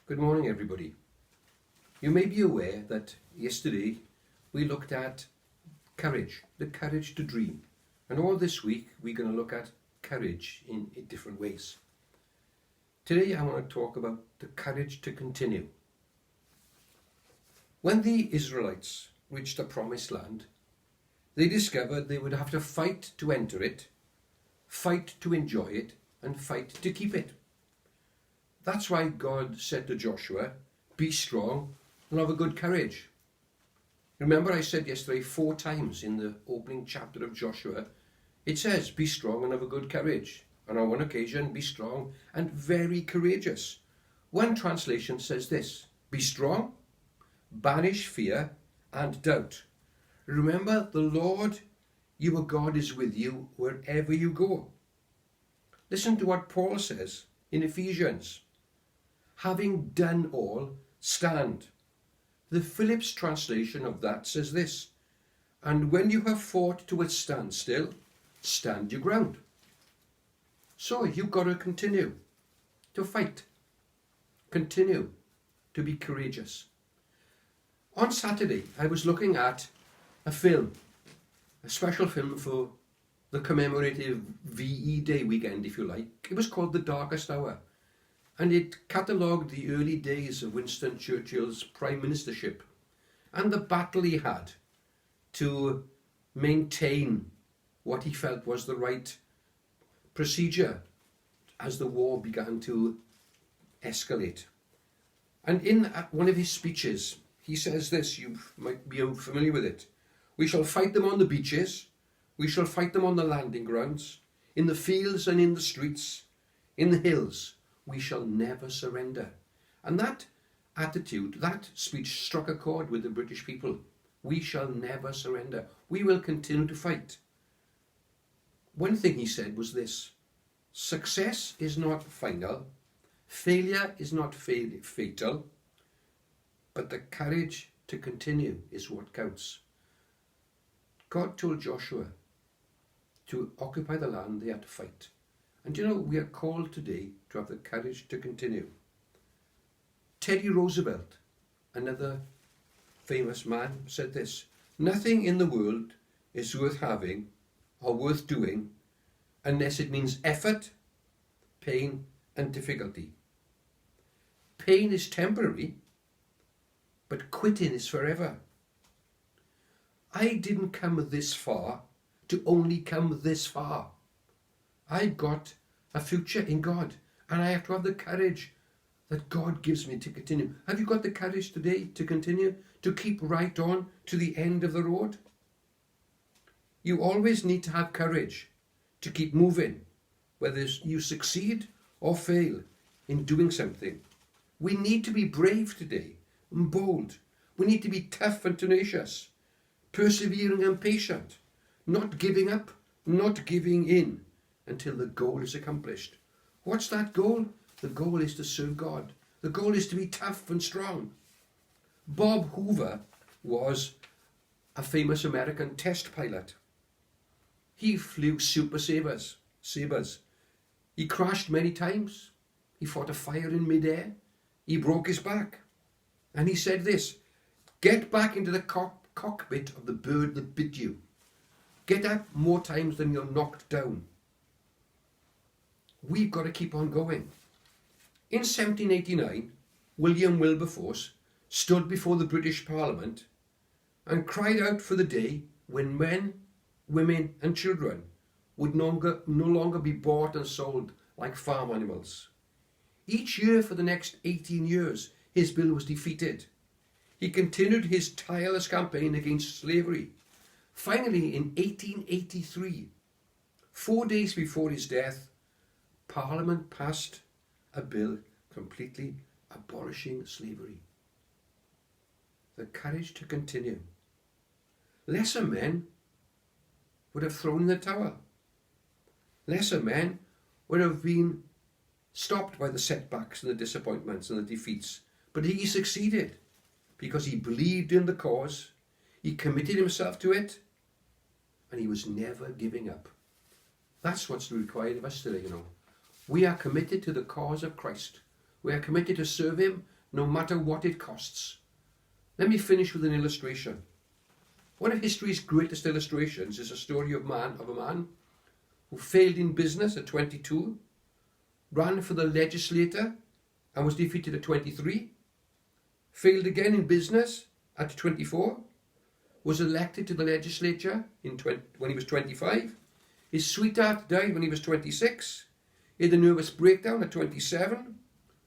Good morning, everybody. You may be aware that yesterday we looked at courage, the courage to dream. And all this week we're going to look at courage in different ways. Today I want to talk about the courage to continue. When the Israelites reached the promised land, they discovered they would have to fight to enter it, fight to enjoy it, and fight to keep it. That's why God said to Joshua, be strong and have a good courage. Remember, I said yesterday 4 times in the opening chapter of Joshua, it says, be strong and have a good courage. And on one occasion, be strong and very courageous. One translation says this, be strong, banish fear and doubt. Remember, the Lord, your God, is with you wherever you go. Listen to what Paul says in Ephesians. Having done all, stand. The Phillips translation of that says this, and when you have fought to a standstill, stand your ground. So you've got to continue to fight. Continue to be courageous. On Saturday, I was looking at a film, a special film for the commemorative VE Day weekend, if you like. It was called The Darkest Hour. And it catalogued the early days of Winston Churchill's prime ministership and the battle he had to maintain what he felt was the right procedure as the war began to escalate. And in one of his speeches, he says this, you might be familiar with it. We shall fight them on the beaches, we shall fight them on the landing grounds, in the fields and in the streets, in the hills. We shall never surrender. And that attitude, that speech struck a chord with the British people. We shall never surrender. We will continue to fight. One thing he said was this, success is not final, failure is not fatal, but the courage to continue is what counts. God told Joshua to occupy the land, they had to fight. And you know, we are called today to have the courage to continue. Teddy Roosevelt, another famous man, said this, nothing in the world is worth having or worth doing unless it means effort, pain and difficulty. Pain is temporary, but quitting is forever. I didn't come this far to only come this far. I've got a future in God, and I have to have the courage that God gives me to continue. Have you got the courage today to continue, to keep right on to the end of the road? You always need to have courage to keep moving, whether you succeed or fail in doing something. We need to be brave today and bold. We need to be tough and tenacious, persevering and patient, not giving up, not giving in, until the goal is accomplished. What's that goal? The goal is to serve God. The goal is to be tough and strong. Bob Hoover was a famous American test pilot. He flew Super Sabres. He crashed many times. He fought a fire in midair. He broke his back. And he said this, get back into the cockpit of the bird that bit you. Get up more times than you're knocked down. We've got to keep on going. In 1789, William Wilberforce stood before the British Parliament and cried out for the day when men, women and children would no longer be bought and sold like farm animals. Each year for the next 18 years, his bill was defeated. He continued his tireless campaign against slavery. Finally, in 1883, 4 days before his death, Parliament passed a bill completely abolishing slavery. The courage to continue. Lesser men would have thrown in the towel. Lesser men would have been stopped by the setbacks and the disappointments and the defeats. But he succeeded because he believed in the cause, he committed himself to it, and he was never giving up. That's what's required of us today, you know. We are committed to the cause of Christ. We are committed to serve him no matter what it costs. Let me finish with an illustration. One of history's greatest illustrations is a story of a man who failed in business at 22, ran for the legislature and was defeated at 23, failed again in business at 24, was elected to the legislature when he was 25, his sweetheart died when he was 26, he had a nervous breakdown at 27,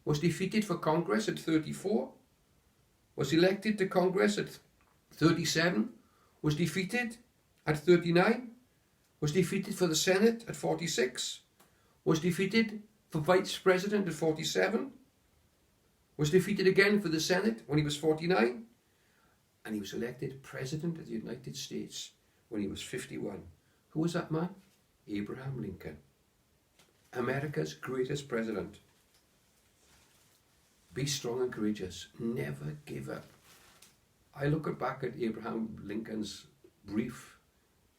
was defeated for Congress at 34, was elected to Congress at 37, was defeated at 39, was defeated for the Senate at 46, was defeated for Vice President at 47, was defeated again for the Senate when he was 49, and he was elected President of the United States when he was 51. Who was that man? Abraham Lincoln, America's greatest president. Be strong and courageous. Never give up. I look back at Abraham Lincoln's brief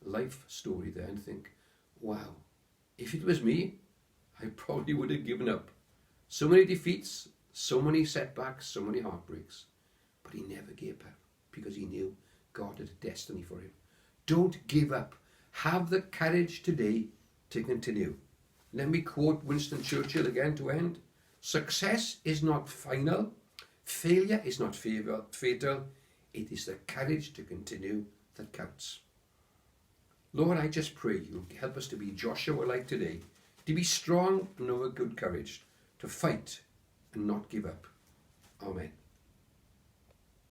life story there and think, wow, if it was me, I probably would have given up. So many defeats, so many setbacks, so many heartbreaks. But he never gave up because he knew God had a destiny for him. Don't give up. Have the courage today to continue. Let me quote Winston Churchill again to end. Success is not final. Failure is not fatal. It is the courage to continue that counts. Lord, I just pray you help us to be Joshua-like today, to be strong and of a good courage, to fight and not give up. Amen.